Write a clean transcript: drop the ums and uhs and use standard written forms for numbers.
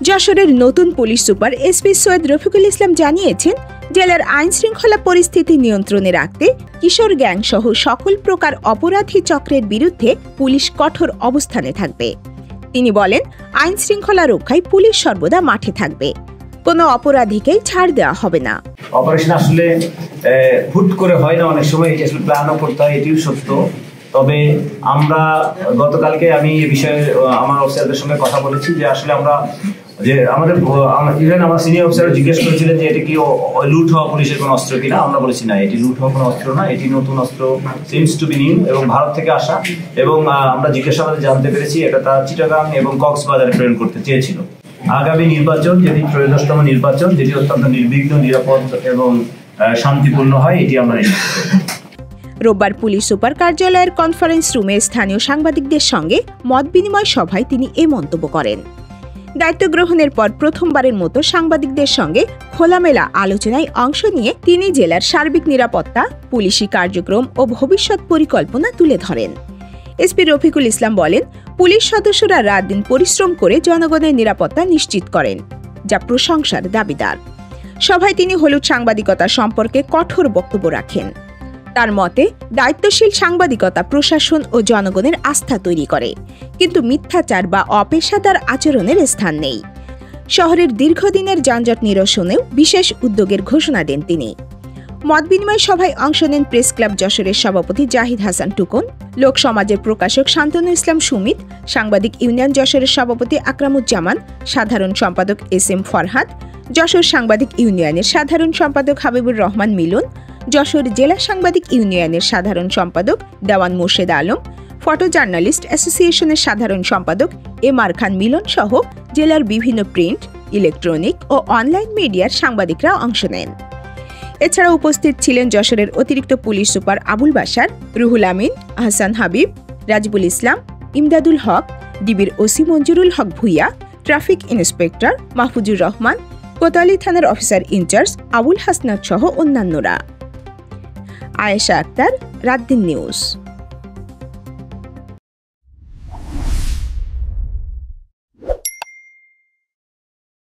যশোরের নতুন police super SP Syed Rafiqul Islam জানিয়েছেন, জেলার আইনশৃঙ্খলা পরিস্থিতি নিয়ন্ত্রণে রাখতে কিশোর গ্যাং সহ সকল প্রকার অপরাধী চক্রের বিরুদ্ধে পুলিশ কঠোর অবস্থানে থাকবে। তিনি বলেন, আইনশৃঙ্খলা রক্ষায় পুলিশ সর্বদা মাঠে থাকবে, কোনো অপরাধীকেই ছাড় দেওয়া হবে না। অপারেশন আসলে হুট করে হয় না, অনেক সময় এটি আসলে প্ল্যানও করতে হয়, এটিও সত্য। তবে আমরা গতকালকে আমি এই বিষয়ে আমার অফিসারদের সঙ্গে কথা বলেছি যে আসলে আমরা যে আমাদের ইভেন আমার সিনিয়র অফিসার জিজ্ঞেস করেছিলেন যে এটা কি লুট হওয়া পুলিশের কোনো অস্ত্র কিনা। আমরা বলেছি না, এটি লুট হওয়া কোনো অস্ত্র না, এটি নতুন অস্ত্র, সিমস টু বি নিউ এবং ভারত থেকে আসা। এবং আমরা জিজ্ঞাসাবাদে জানতে পেরেছি এটা তারা চিটাগাং এবং কক্সবাজারে প্রেরণ করতে চেয়েছিল। আগামী নির্বাচন, যেটি 13তম নির্বাচন, যেটি অত্যন্ত নির্বিঘ্ন, নিরাপদ এবং শান্তিপূর্ণ হয়, এটি আমরা নিশ্চিত করব। রোববার পুলিশ সুপার কার্যালয়ের কনফারেন্স রুমে স্থানীয় সাংবাদিকদের সঙ্গে মত বিনিময় সভায় তিনি এ মন্তব্য করেন। দায়িত্ব গ্রহণের পর প্রথমবারের মতো সাংবাদিকদের সঙ্গে খোলামেলা আলোচনায় অংশ নিয়ে তিনি জেলার সার্বিক নিরাপত্তা, পুলিশি কার্যক্রম ও ভবিষ্যৎ পরিকল্পনা তুলে ধরেন। এসপি রফিকুল ইসলাম বলেন, পুলিশ সদস্যরা রাত দিন পরিশ্রম করে জনগণের নিরাপত্তা নিশ্চিত করেন, যা প্রশংসার দাবিদার। সভায় তিনি হলুদ সাংবাদিকতা সম্পর্কে কঠোর বক্তব্য রাখেন। তার মতে, দায়িত্বশীল সাংবাদিকতা প্রশাসন ও জনগণের আস্থা তৈরি করে, কিন্তু মিথ্যাচার বা অপেশাদার আচরণের স্থান নেই। শহরের দীর্ঘদিনের যানজট নিরসনেও বিশেষ উদ্যোগের ঘোষণা দেন তিনি। মত বিনিময় সভায় অংশ নেন প্রেস ক্লাব যশোরের সভাপতি জাহিদ হাসান টুকন, লোক সমাজের প্রকাশক শান্তনু ইসলাম সুমিত, সাংবাদিক ইউনিয়ন যশোরের সভাপতি আকরামুজ্জামান, সাধারণ সম্পাদক এস.এম. ফরহাদ, যশোর সাংবাদিক ইউনিয়নের সাধারণ সম্পাদক হাবিবুর রহমান মিলন, যশোর জেলা সাংবাদিক ইউনিয়নের সাধারণ সম্পাদক দেওয়ান মোর্শেদ আলম, ফটো জার্নালিস্ট অ্যাসোসিয়েশনের সাধারণ সম্পাদক এম.আর. খান মিলন সহ জেলার বিভিন্ন প্রিন্ট, ইলেকট্রনিক ও অনলাইন মিডিয়ার সাংবাদিকরা অংশ নেন। এছাড়া উপস্থিত ছিলেন যশোরের অতিরিক্ত পুলিশ সুপার আবুল বাশার, রুহুল আমিন, আহসান হাবিব, রাজিবুল ইসলাম, ইমদাদুল হক, ডিবির ওসি মঞ্জুরুল হক ভুইয়া, ট্রাফিক ইন্সপেক্টর মাহফুজুর রহমান, কোতোয়ালি থানার অফিসার ইনচার্জ আবুল হাসনাত সহ অন্যান্যরা। আয়েশা আক্তার, রাত দিন নিউজ।